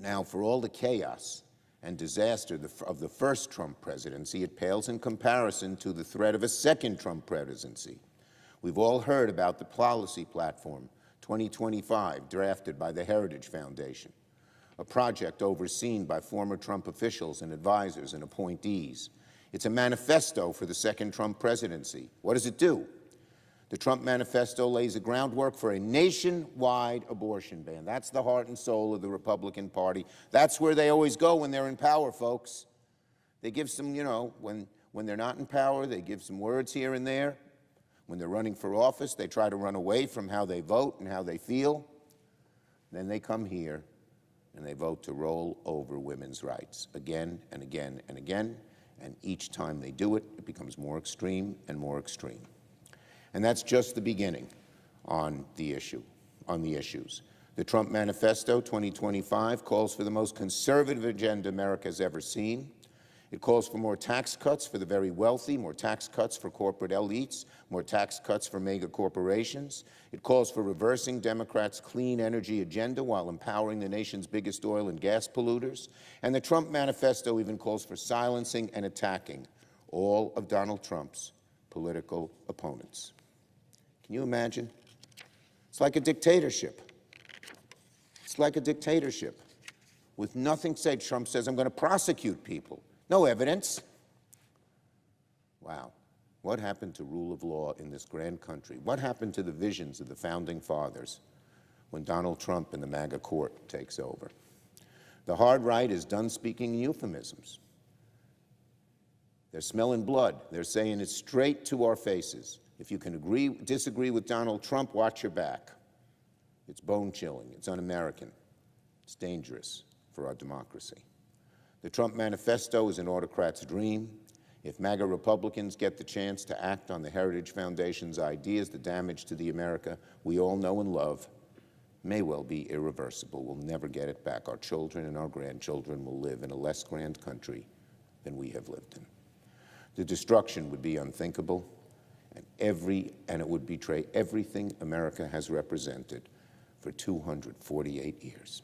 Now, for all the chaos and disaster of the first Trump presidency, it pales in comparison to the threat of a second Trump presidency. We've all heard about the policy platform 2025, drafted by the Heritage Foundation, a project overseen by former Trump officials and advisors and appointees. It's a manifesto for the second Trump presidency. What does it do? The Trump manifesto lays the groundwork for a nationwide abortion ban. That's the heart and soul of the Republican Party. That's where they always go when they're in power, folks. They give some, when they're not in power, they give some words here and there. When they're running for office, they try to run away from how they vote and how they feel. Then they come here and they vote to roll over women's rights again and again and again. And each time they do it, it becomes more extreme and more extreme. And that's just the beginning on the issues. The Trump Manifesto 2025 calls for the most conservative agenda America has ever seen. It calls for more tax cuts for the very wealthy, more tax cuts for corporate elites, more tax cuts for mega corporations. It calls for reversing Democrats' clean energy agenda while empowering the nation's biggest oil and gas polluters. And the Trump Manifesto even calls for silencing and attacking all of Donald Trump's political opponents. Can you imagine? It's like a dictatorship. It's like a dictatorship. With nothing said, Trump says, I'm going to prosecute people. No evidence. Wow. What happened to rule of law in this grand country? What happened to the visions of the founding fathers when Donald Trump and the MAGA court takes over? The hard right is done speaking in euphemisms. They're smelling blood. They're saying it straight to our faces. If you can disagree with Donald Trump, watch your back. It's bone-chilling. It's un-American. It's dangerous for our democracy. The Trump Manifesto is an autocrat's dream. If MAGA Republicans get the chance to act on the Heritage Foundation's ideas, the damage to the America we all know and love may well be irreversible. We'll never get it back. Our children and our grandchildren will live in a less grand country than we have lived in. The destruction would be unthinkable, and it would betray everything America has represented for 248 years.